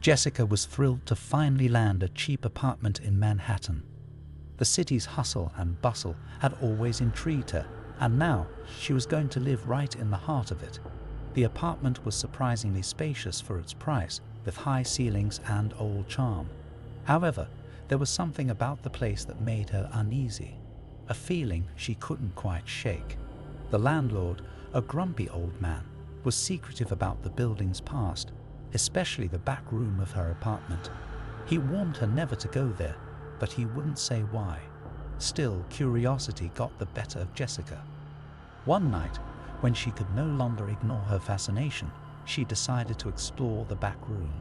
Jessica was thrilled to finally land a cheap apartment in Manhattan. The city's hustle and bustle had always intrigued her, and now she was going to live right in the heart of it. The apartment was surprisingly spacious for its price, with high ceilings and old charm. However, there was something about the place that made her uneasy, a feeling she couldn't quite shake. The landlord, a grumpy old man, was secretive about the building's past, especially the back room of her apartment. He warned her never to go there, but he wouldn't say why. Still, curiosity got the better of Jessica. One night, when she could no longer ignore her fascination, she decided to explore the back room.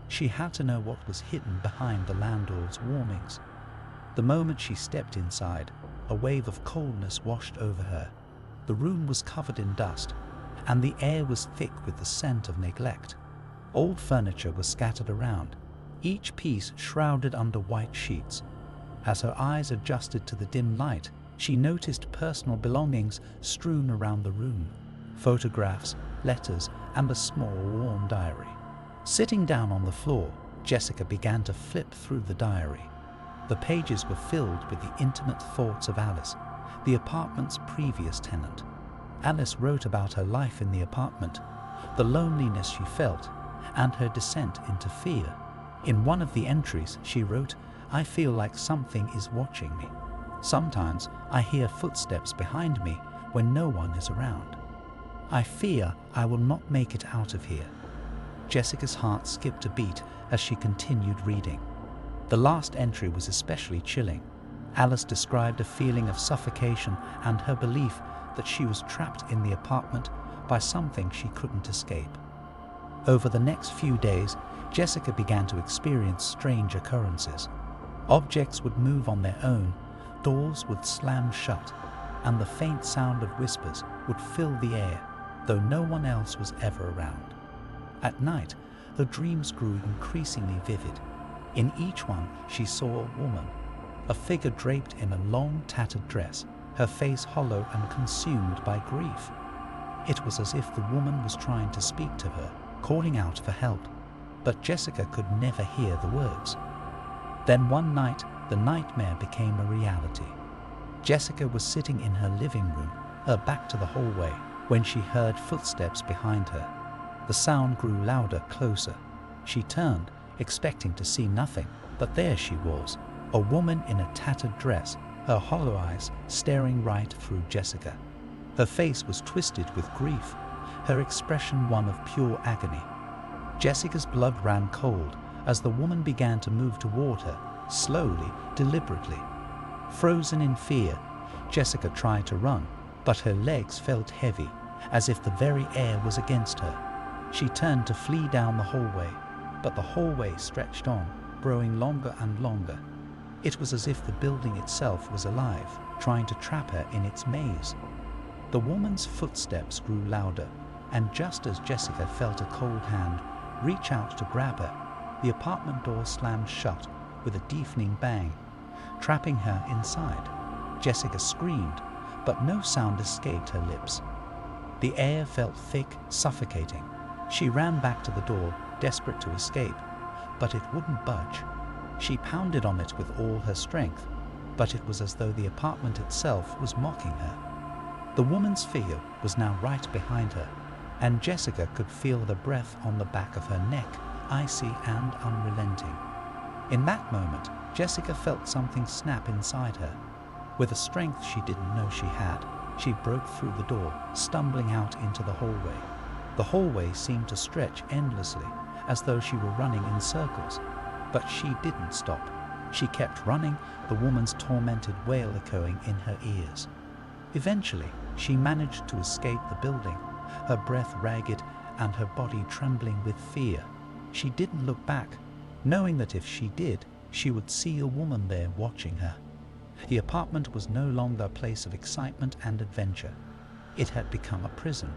She had to know what was hidden behind the landlord's warnings. The moment she stepped inside, a wave of coldness washed over her. The room was covered in dust, and the air was thick with the scent of neglect. Old furniture was scattered around, each piece shrouded under white sheets. As her eyes adjusted to the dim light, she noticed personal belongings strewn around the room: photographs, letters, and a small worn diary. Sitting down on the floor, Jessica began to flip through the diary. The pages were filled with the intimate thoughts of Alice, the apartment's previous tenant. Alice wrote about her life in the apartment, the loneliness she felt, and her descent into fear. In one of the entries, she wrote, "I feel like something is watching me. Sometimes I hear footsteps behind me when no one is around. I fear I will not make it out of here." Jessica's heart skipped a beat as she continued reading. The last entry was especially chilling. Alice described a feeling of suffocation and her belief that she was trapped in the apartment by something she couldn't escape. Over the next few days, Jessica began to experience strange occurrences. Objects would move on their own, doors would slam shut, and the faint sound of whispers would fill the air, though no one else was ever around. At night, her dreams grew increasingly vivid. In each one, she saw a woman, a figure draped in a long, tattered dress, her face hollow and consumed by grief. It was as if the woman was trying to speak to her, calling out for help, but Jessica could never hear the words. Then one night, the nightmare became a reality. Jessica was sitting in her living room, her back to the hallway, when she heard footsteps behind her. The sound grew louder, closer. She turned, expecting to see nothing, but there she was, a woman in a tattered dress, her hollow eyes staring right through Jessica. Her face was twisted with grief, her expression one of pure agony. Jessica's blood ran cold as the woman began to move toward her, slowly, deliberately. Frozen in fear, Jessica tried to run, but her legs felt heavy, as if the very air was against her. She turned to flee down the hallway, but the hallway stretched on, growing longer and longer. It was as if the building itself was alive, trying to trap her in its maze. The woman's footsteps grew louder, and just as Jessica felt a cold hand reach out to grab her, the apartment door slammed shut with a deafening bang, trapping her inside. Jessica screamed, but no sound escaped her lips. The air felt thick, suffocating. She ran back to the door, desperate to escape, but it wouldn't budge. She pounded on it with all her strength, but it was as though the apartment itself was mocking her. The woman's figure was now right behind her, and Jessica could feel the breath on the back of her neck, icy and unrelenting. In that moment, Jessica felt something snap inside her. With a strength she didn't know she had, she broke through the door, stumbling out into the hallway. The hallway seemed to stretch endlessly, as though she were running in circles. But she didn't stop. She kept running, the woman's tormented wail echoing in her ears. Eventually, she managed to escape the building, her breath ragged and her body trembling with fear. She didn't look back, knowing that if she did, she would see a woman there watching her. The apartment was no longer a place of excitement and adventure. It had become a prison.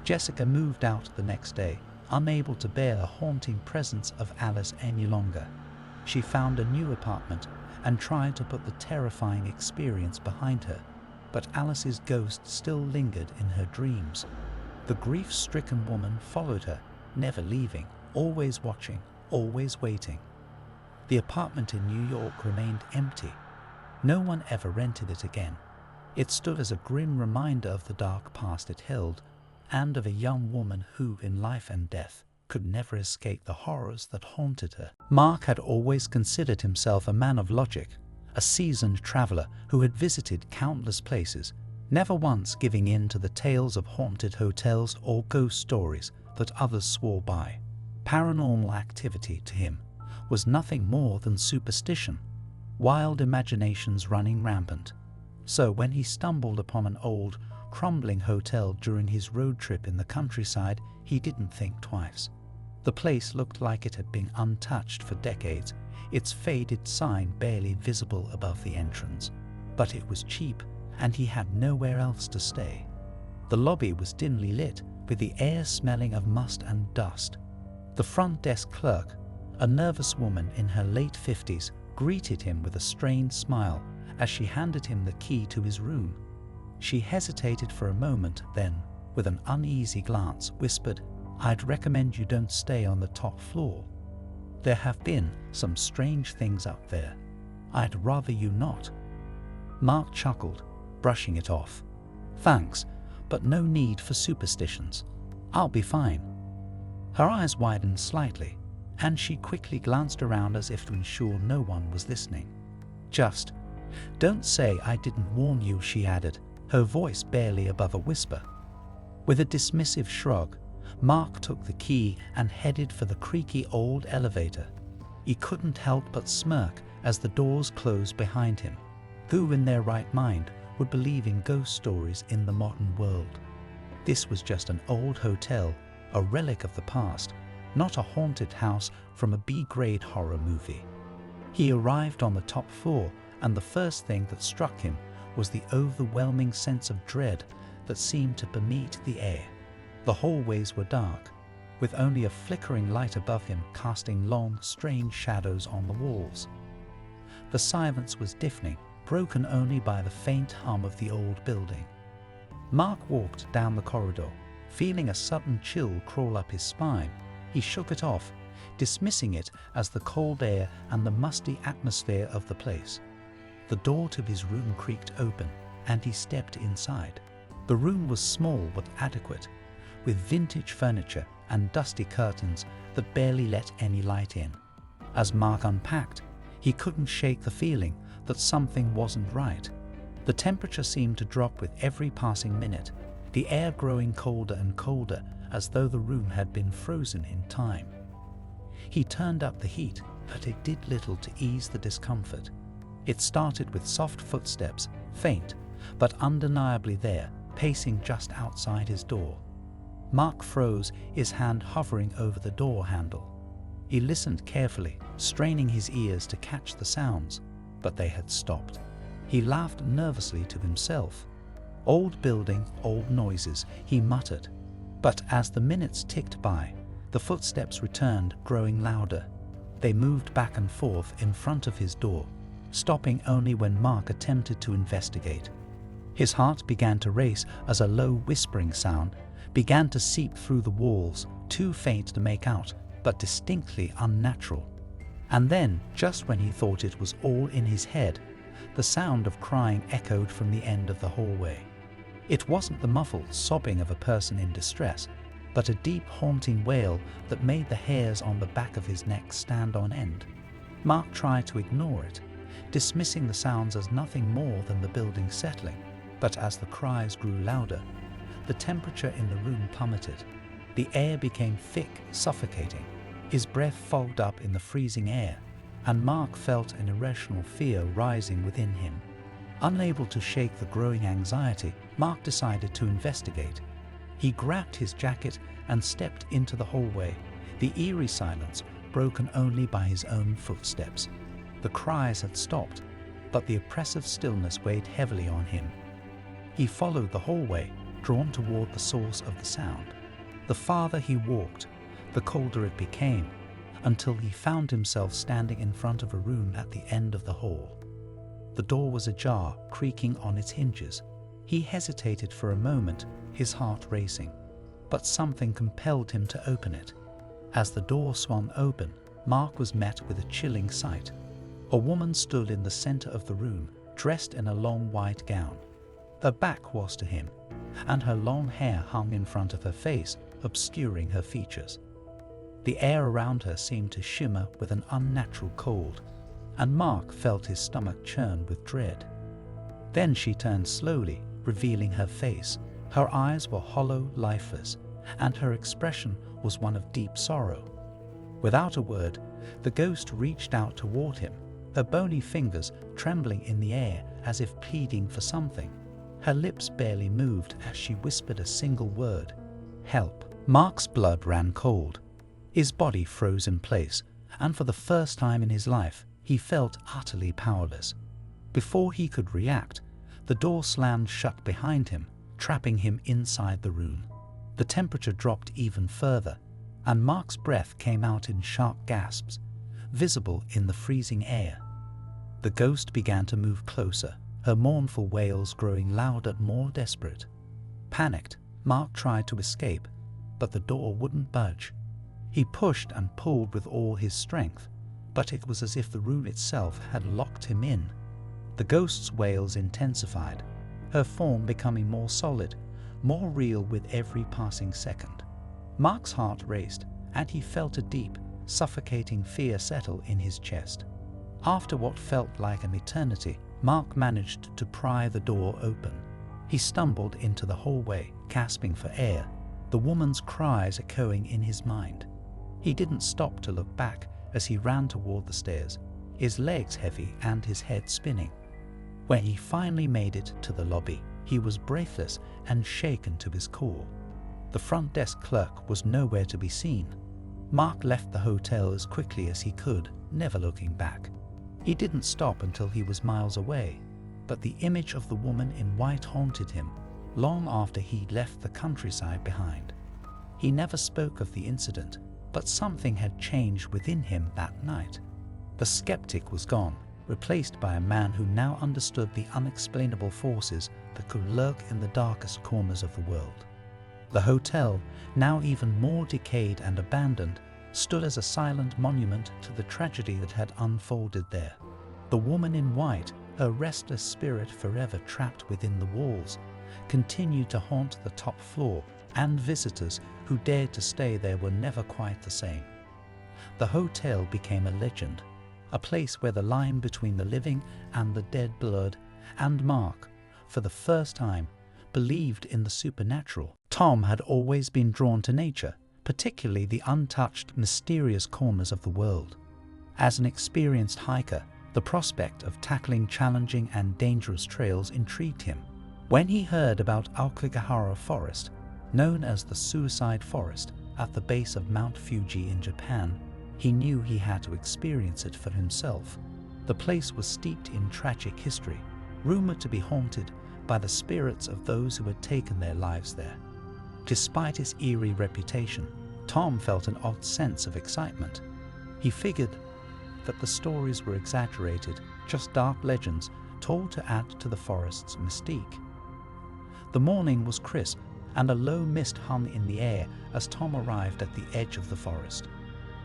Jessica moved out the next day, unable to bear the haunting presence of Alice any longer. She found a new apartment and tried to put the terrifying experience behind her, but Alice's ghost still lingered in her dreams. The grief-stricken woman followed her, never leaving, always watching, always waiting. The apartment in New York remained empty. No one ever rented it again. It stood as a grim reminder of the dark past it held, and of a young woman who, in life and death, could never escape the horrors that haunted her. Mark had always considered himself a man of logic, a seasoned traveler who had visited countless places, never once giving in to the tales of haunted hotels or ghost stories that others swore by. Paranormal activity to him was nothing more than superstition, wild imaginations running rampant. So when he stumbled upon an old, crumbling hotel during his road trip in the countryside, he didn't think twice. The place looked like it had been untouched for decades, its faded sign barely visible above the entrance. But it was cheap, and he had nowhere else to stay. The lobby was dimly lit, with the air smelling of must and dust. The front desk clerk, a nervous woman in her late 50s, greeted him with a strained smile as she handed him the key to his room. She hesitated for a moment, then, with an uneasy glance, whispered, "I'd recommend you don't stay on the top floor. There have been some strange things up there. I'd rather you not." Mark chuckled, brushing it off. "Thanks, but no need for superstitions. I'll be fine." Her eyes widened slightly, and she quickly glanced around as if to ensure no one was listening. "Just don't say I didn't warn you," she added, her voice barely above a whisper. With a dismissive shrug, Mark took the key and headed for the creaky old elevator. He couldn't help but smirk as the doors closed behind him. Who in their right mind would believe in ghost stories in the modern world? This was just an old hotel, a relic of the past, not a haunted house from a B-grade horror movie. He arrived on the top floor, and the first thing that struck him was the overwhelming sense of dread that seemed to permeate the air. The hallways were dark, with only a flickering light above him casting long, strange shadows on the walls. The silence was deafening, broken only by the faint hum of the old building. Mark walked down the corridor, feeling a sudden chill crawl up his spine. He shook it off, dismissing it as the cold air and the musty atmosphere of the place. The door to his room creaked open, and he stepped inside. The room was small but adequate, with vintage furniture and dusty curtains that barely let any light in. As Mark unpacked, he couldn't shake the feeling that something wasn't right. The temperature seemed to drop with every passing minute, the air growing colder and colder as though the room had been frozen in time. He turned up the heat, but it did little to ease the discomfort. It started with soft footsteps, faint, but undeniably there, pacing just outside his door. Mark froze, his hand hovering over the door handle. He listened carefully, straining his ears to catch the sounds, but they had stopped. He laughed nervously to himself. "Old building, old noises," he muttered. But as the minutes ticked by, the footsteps returned, growing louder. They moved back and forth in front of his door, stopping only when Mark attempted to investigate. His heart began to race as a low whispering sound began to seep through the walls, too faint to make out, but distinctly unnatural. And then, just when he thought it was all in his head, the sound of crying echoed from the end of the hallway. It wasn't the muffled sobbing of a person in distress, but a deep, haunting wail that made the hairs on the back of his neck stand on end. Mark tried to ignore it, dismissing the sounds as nothing more than the building settling, but as the cries grew louder, the temperature in the room plummeted. The air became thick, suffocating. His breath fogged up in the freezing air, and Mark felt an irrational fear rising within him. Unable to shake the growing anxiety, Mark decided to investigate. He grabbed his jacket and stepped into the hallway, the eerie silence broken only by his own footsteps. The cries had stopped, but the oppressive stillness weighed heavily on him. He followed the hallway, drawn toward the source of the sound. The farther he walked, the colder it became, until he found himself standing in front of a room at the end of the hall. The door was ajar, creaking on its hinges. He hesitated for a moment, his heart racing, but something compelled him to open it. As the door swung open, Mark was met with a chilling sight. A woman stood in the center of the room, dressed in a long white gown. Her back was to him, and her long hair hung in front of her face, obscuring her features. The air around her seemed to shimmer with an unnatural cold, and Mark felt his stomach churn with dread. Then she turned slowly, revealing her face. Her eyes were hollow, lifeless, and her expression was one of deep sorrow. Without a word, the ghost reached out toward him, her bony fingers trembling in the air as if pleading for something. Her lips barely moved as she whispered a single word: "Help." Mark's blood ran cold. His body froze in place, and for the first time in his life, he felt utterly powerless. Before he could react, the door slammed shut behind him, trapping him inside the room. The temperature dropped even further, and Mark's breath came out in sharp gasps, visible in the freezing air. The ghost began to move closer, her mournful wails growing louder and more desperate. Panicked, Mark tried to escape, but the door wouldn't budge. He pushed and pulled with all his strength, but it was as if the room itself had locked him in. The ghost's wails intensified, her form becoming more solid, more real with every passing second. Mark's heart raced, and he felt a deep, suffocating fear settle in his chest. After what felt like an eternity, Mark managed to pry the door open. He stumbled into the hallway, gasping for air, the woman's cries echoing in his mind. He didn't stop to look back as he ran toward the stairs, his legs heavy and his head spinning. When he finally made it to the lobby, he was breathless and shaken to his core. The front desk clerk was nowhere to be seen. Mark left the hotel as quickly as he could, never looking back. He didn't stop until he was miles away, but the image of the woman in white haunted him long after he'd left the countryside behind. He never spoke of the incident, but something had changed within him that night. The skeptic was gone, replaced by a man who now understood the unexplainable forces that could lurk in the darkest corners of the world. The hotel, now even more decayed and abandoned, stood as a silent monument to the tragedy that had unfolded there. The woman in white, her restless spirit forever trapped within the walls, continued to haunt the top floor, and visitors who dared to stay there were never quite the same. The hotel became a legend, a place where the line between the living and the dead blurred, and Mark, for the first time, believed in the supernatural. Tom had always been drawn to nature, particularly the untouched, mysterious corners of the world. As an experienced hiker, the prospect of tackling challenging and dangerous trails intrigued him. When he heard about Aokigahara Forest, known as the Suicide Forest, at the base of Mount Fuji in Japan, he knew he had to experience it for himself. The place was steeped in tragic history, rumored to be haunted by the spirits of those who had taken their lives there. Despite its eerie reputation, Tom felt an odd sense of excitement. He figured that the stories were exaggerated, just dark legends told to add to the forest's mystique. The morning was crisp, and a low mist hung in the air as Tom arrived at the edge of the forest.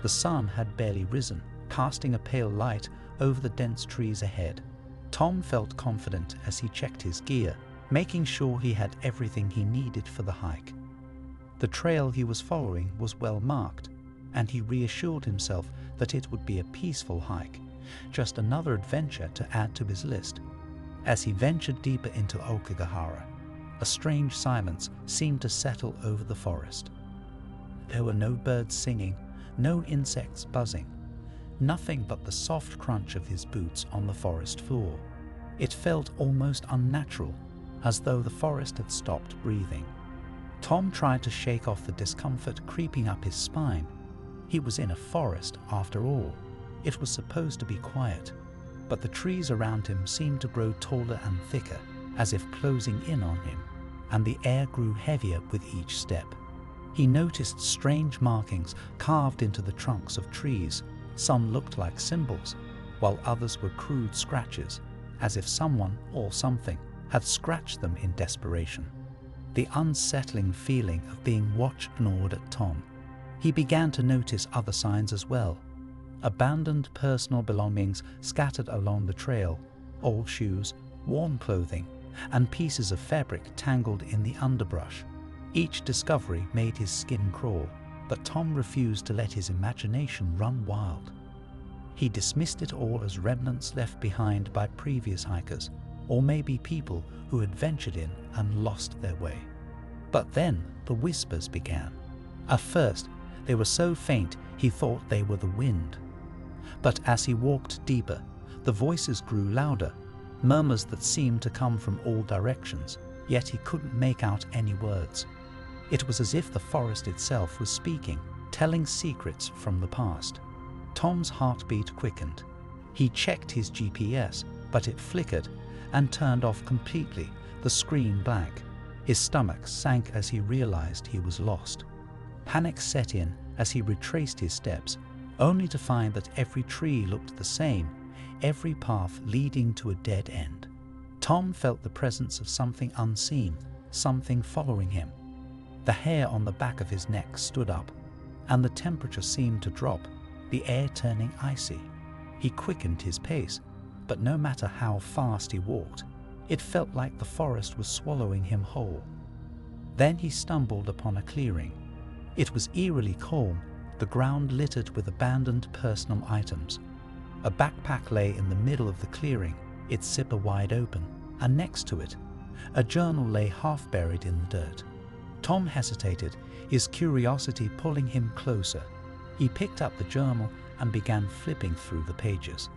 The sun had barely risen, casting a pale light over the dense trees ahead. Tom felt confident as he checked his gear, making sure he had everything he needed for the hike. The trail he was following was well marked, and he reassured himself that it would be a peaceful hike, just another adventure to add to his list. As he ventured deeper into Aokigahara, a strange silence seemed to settle over the forest. There were no birds singing, no insects buzzing, nothing but the soft crunch of his boots on the forest floor. It felt almost unnatural, as though the forest had stopped breathing. Tom tried to shake off the discomfort creeping up his spine. He was in a forest, after all. It was supposed to be quiet, but the trees around him seemed to grow taller and thicker, as if closing in on him, and the air grew heavier with each step. He noticed strange markings carved into the trunks of trees. Some looked like symbols, while others were crude scratches, as if someone or something had scratched them in desperation. The unsettling feeling of being watched gnawed at Tom. He began to notice other signs as well. abandoned personal belongings scattered along the trail, old shoes, worn clothing, and pieces of fabric tangled in the underbrush. Each discovery made his skin crawl, but Tom refused to let his imagination run wild. He dismissed it all as remnants left behind by previous hikers, or maybe people who had ventured in and lost their way. But then the whispers began. At first, they were so faint he thought they were the wind. But as he walked deeper, the voices grew louder, murmurs that seemed to come from all directions, yet he couldn't make out any words. It was as if the forest itself was speaking, telling secrets from the past. Tom's heartbeat quickened. He checked his GPS, but it flickered and turned off completely, the screen blank. His stomach sank as he realized he was lost. Panic set in as he retraced his steps, only to find that every tree looked the same, every path leading to a dead end. Tom felt the presence of something unseen, something following him. The hair on the back of his neck stood up, and the temperature seemed to drop, the air turning icy. He quickened his pace, but no matter how fast he walked, it felt like the forest was swallowing him whole. Then he stumbled upon a clearing. It was eerily calm, the ground littered with abandoned personal items. A backpack lay in the middle of the clearing, its zipper wide open, and next to it, a journal lay half buried in the dirt. Tom hesitated, his curiosity pulling him closer. He picked up the journal and began flipping through the pages.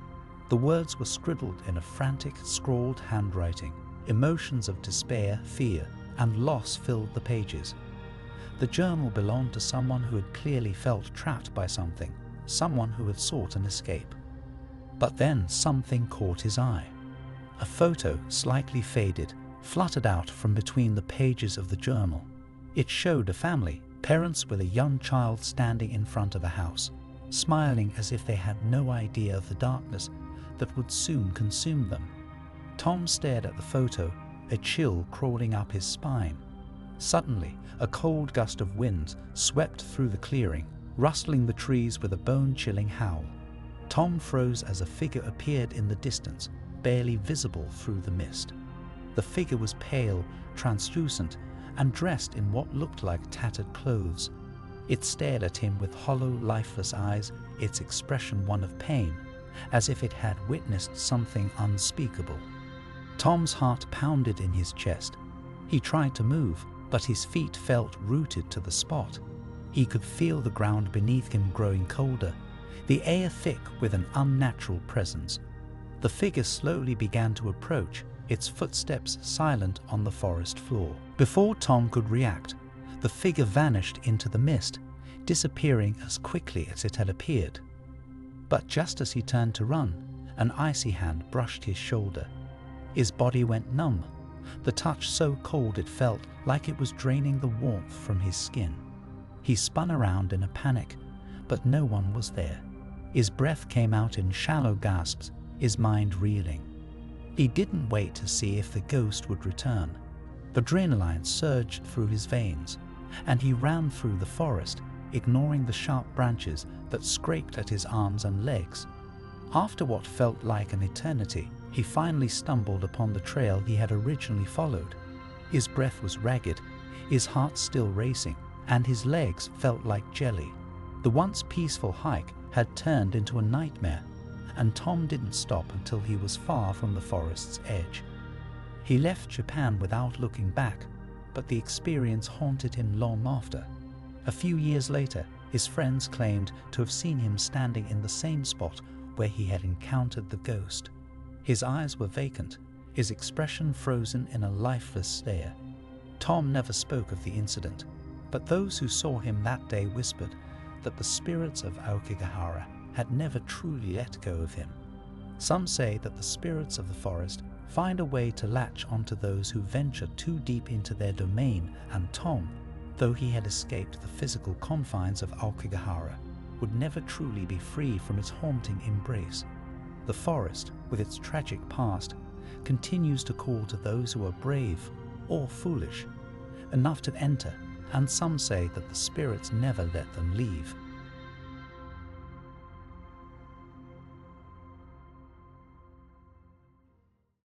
The words were scribbled in a frantic, scrawled handwriting. Emotions of despair, fear, and loss filled the pages. The journal belonged to someone who had clearly felt trapped by something, someone who had sought an escape. But then something caught his eye. A photo, slightly faded, fluttered out from between the pages of the journal. It showed a family, parents with a young child standing in front of a house, smiling as if they had no idea of the darkness that would soon consume them. Tom stared at the photo, a chill crawling up his spine. Suddenly, a cold gust of wind swept through the clearing, rustling the trees with a bone-chilling howl. Tom froze as a figure appeared in the distance, barely visible through the mist. The figure was pale, translucent, and dressed in what looked like tattered clothes. It stared at him with hollow, lifeless eyes, its expression one of pain, as if it had witnessed something unspeakable. Tom's heart pounded in his chest. He tried to move, but his feet felt rooted to the spot. He could feel the ground beneath him growing colder, the air thick with an unnatural presence. The figure slowly began to approach, its footsteps silent on the forest floor. Before Tom could react, the figure vanished into the mist, disappearing as quickly as it had appeared. But just as he turned to run, an icy hand brushed his shoulder. His body went numb, the touch so cold it felt like it was draining the warmth from his skin. He spun around in a panic, but no one was there. His breath came out in shallow gasps, his mind reeling. He didn't wait to see if the ghost would return. Adrenaline surged through his veins, and he ran through the forest, ignoring the sharp branches that scraped at his arms and legs. After what felt like an eternity, he finally stumbled upon the trail he had originally followed. His breath was ragged, his heart still racing, and his legs felt like jelly. The once peaceful hike had turned into a nightmare, and Tom didn't stop until he was far from the forest's edge. He left Japan without looking back, but the experience haunted him long after. A few years later, his friends claimed to have seen him standing in the same spot where he had encountered the ghost. His eyes were vacant, his expression frozen in a lifeless stare. Tom never spoke of the incident, but those who saw him that day whispered that the spirits of Aokigahara had never truly let go of him. Some say that the spirits of the forest find a way to latch onto those who venture too deep into their domain, and Tom, though he had escaped the physical confines of Aokigahara, would never truly be free from its haunting embrace. The forest, with its tragic past, continues to call to those who are brave or foolish enough to enter, and some say that the spirits never let them leave.